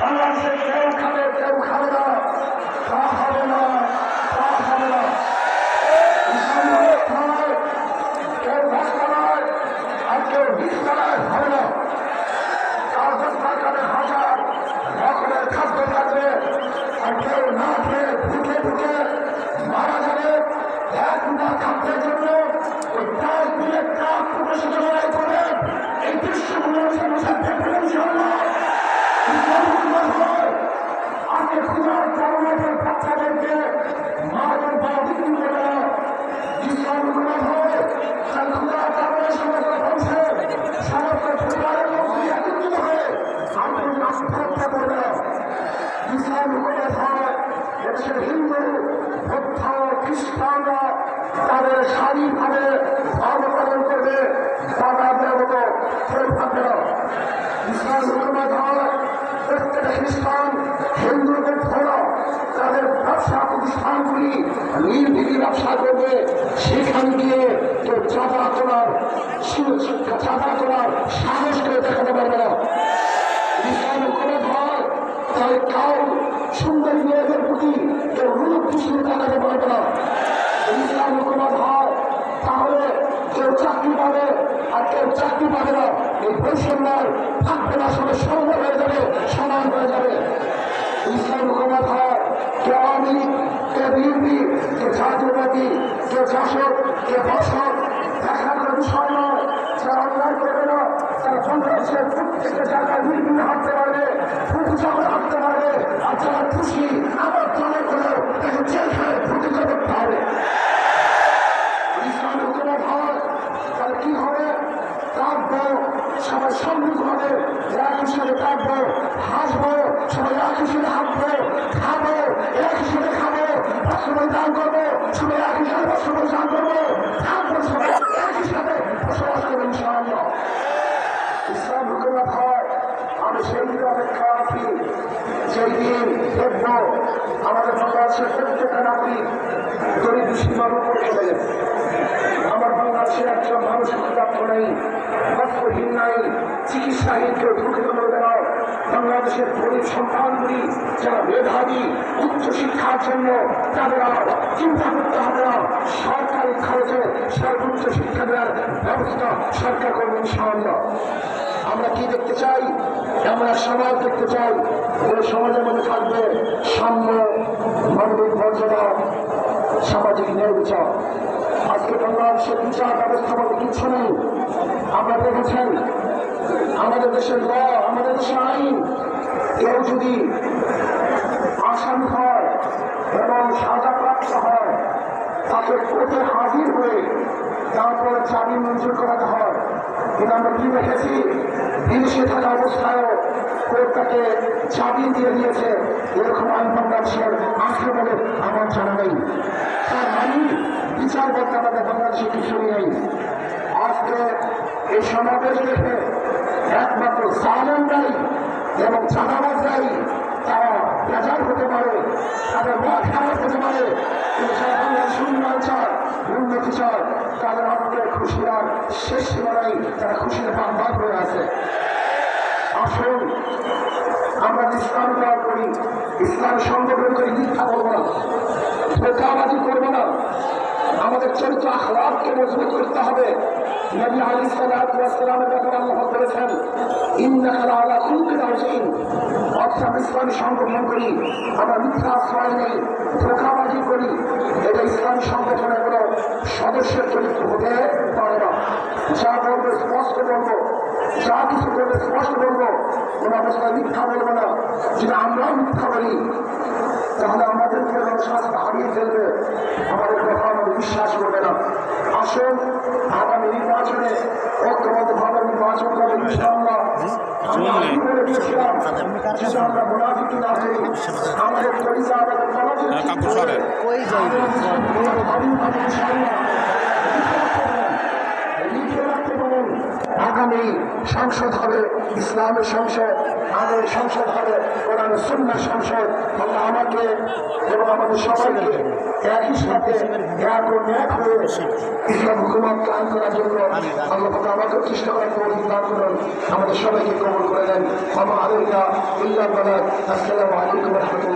বাংলাদেশে কেউ খাবে কেউ খাবে না, তা হবে না, তা হবে না। কেউ গাছতলায় আর কেউ বীজতলায় হবে না। কাগজ সরকারে হাজার রকমের খাদ্য থাকবে, আর কেউ না খেয়ে ঢুকে ঢুকে মারা যাবে। এক গুণা খাদ্যের জন্য ওই ট্রাক দিয়ে ট্রাক প্রকাশিত লড়াই করে এই দৃশ্যগুলো দেখবেন ইনশাআল্লাহ। আজকে ক্ষুধার কারণে বাচ্চাদেরকে মাদক বা বিক্রি করে না, ইসলাম হুকুমত হয় তার ক্ষুধার কারণে সমাজের বংশে সমস্ত পরিবারের লোকগুলি একত্রিত হয়ে আত্মহত্যা করবে না। ইসলাম হুকুমত হয় এদেশের হিন্দু বৌদ্ধ খ্রিস্টানরা তাদের স্বাধীনভাবে ধর্ম পালন করবে, বাধা দেওয়ার মতো কেউ থাকবে না। ইসলাম হুকুমত হয় প্রত্যেক খ্রিস্টান হিন্দু বৌদ্ধরা তাদের ব্যবসা প্রতিষ্ঠানগুলি নির্বিঘ্নে ব্যবসা করবে, সেখানে গিয়ে কেউ চাঁদা তোলার সাহস করে দেখাতে পারবে না। ইসলাম হুকুমত হয় তাই কাউ সুন্দর মেয়েদের প্রতি কেউ রূপ দৃষ্টি দেখাতে পারবে না। ইসলাম হুকুমত হয় তাহলে কেউ চাকরি পাবে আর কেউ চাকরি পাবে না, এই বৈষম্য থাকবে না, সবাই সমান হয়ে যাবে, সমান হয়ে যাবে। ইসলাম হুকুমত হয় কে আওয়ামী লীগ, কে বিএনপি, কে জাতীয়বাদী, কে জাসদ, কে বসত দেখার কোনো বিষয় নয়। যারা অন্যায় করবে না তারা বাংলাদেশের প্রত্যেকটা জায়গায় নির্বিঘ্নে হাঁটতে পারবে, ফুটুচাপে হাঁটতে পারবে, আর যারা খুশি আমার দলের করেও তাকে জেল খায় ফুটুচা করতে হবে। ইসলাম হুকুমত হয় তাহলে কি হবে? কাঁদবো, সবাই সম্মুখ হবে, এক হিসেবে কাঁদবো, হাসবো, সবাই এক হিসেবে হাঁটবো, খাবো এক হিসেবে খাবো, বস্ত্র দান করবো, সবাই এক হিসাবে বস্ত্র দান করবো, থাকবো সবাই এক হিসাবে বসবাস করবো ইনশাআল্লাহ। ইসলাম হুকুমত হয় আমি সেই দিন অপেক্ষা আছি যেই দিন দেখবো আমাদের বাংলাদেশের প্রত্যেকটা নাগরিক গরিব সীমার উপরে চলে গেছে। আমার বাংলাদেশের একজন মানুষ ক্ষুধার্ত নেই, বস্ত্রহীন নাই, চিকিৎসাহীন কেউ ঢুকিত করবে না। বাংলাদেশের গরিব সন্তানগুলি যারা মেধাবী উচ্চশিক্ষার জন্য তাদের চিন্তা করতে হবে না, সরকারি খরচে সর্বোচ্চ শিক্ষা দেওয়ার ব্যবস্থা সরকার করবে ইনশাআল্লাহ। আমরা কি দেখতে চাই? আমরা সমাজ দেখতে চাই যে সমাজের মধ্যে থাকবে সাম্য, মানবিক মর্যাদা, সামাজিক নির্বিচার। আজকে বাংলাদেশের বিচার ব্যবস্থা বলতে কিচ্ছু নেই। আমরা দেখেছেন আমাদের দেশের ল, আমাদের দেশের আইন, কেউ যদি আসামি হয় এবং সাজাপ্রাপ্ত হয় তাকে কোর্টে হাজির হয়ে তারপরে জামিন মঞ্জুর করাতে হয়। কিন্তু আমরা কি দেখেছি? বিদেশে থাকা অবস্থায়ও কোর্ট তাকে জামিন দিয়ে দিয়েছে, এরকম আইন বাংলাদেশের আছে বলে আমার জানা নেই। তার মানে বিচার করতে আমাদের বাংলাদেশে কিছুই নেই। আজকে এই সমাবেশ দেখে একমাত্র জালেমরাই এবং চাঁদাবাজরাই তারা বেজার হতে পারে, তাদের মত খারাপ হতে পারে, কিন্তু যারা বাংলাদেশ উন্নয়ন চায়, উন্নতি চায়, তাদের আজকে খুশি আর শেষ সীমানাই, তারা খুশির বাদ হয়ে আছে। আসুন আমরা ইসলাম দাওয়া করি, ইসলাম সংগঠন করে মিথ্যা করবো না, ধোঁকাবাজি করবো না, আমাদের চরিত্র আখলাককে মজবুত করতে হবে। নবী আলাইহিস সালাতু ওয়াস সালামের ব্যাপারে আল্লাহ বলেছেন ইন্নাকা লাআলা খুলকিন আযীম। অর্থাৎ ইসলামী সংগঠন করি, আমরা মিথ্যা আশ্রয় নেই, ধোঁকাবাজি করি, এটা ইসলামী সংগঠনের কোনো সদস্যের চরিত্র হতে পারে না। যা বলবো স্পষ্ট বলবো, যা কিছু করবে স্পষ্ট বলবো, কোন অবস্থায় মিথ্যা বলবো না। যদি আমরাও মিথ্যা বলি তাহলে আমাদেরকে শাস্তি হারিয়ে ফেলবে, আমাদের কথা আমাদের বিশ্বাস করবে না। আসুন আগামী নির্বাচনে ঐক্যবদ্ধভাবে নির্বাচন করবে ইনশাআল্লাহ। আমরা কি বলে দিয়েছিলাম যদি আমরা মুনাফিকি না করি, আমাদের পরিচয় আমাদের কলেজের লিখে রাখতে পারেন। ইসলামী সংসদ হবে, ইসলামের সংসদ, আইনের সংসদ হবে, কোরআন সুন্নাহ সংসদ। আল্লাহ আমাকে এবং আমাদের সবাইকে একই সাথে এক ও ন্যাক হয়ে ইসলাম হুকুমত কায়েম করার জন্য আল্লাহ পাক আমাকে চেষ্টা করার তৌফিক দান করুন, আমাদের সবাইকে কবুল করে নেন। আমা আলাইনা ইল্লাল বালাগ। আসসালামু আলাইকুম ওয়া রাহমাতুল্লাহ।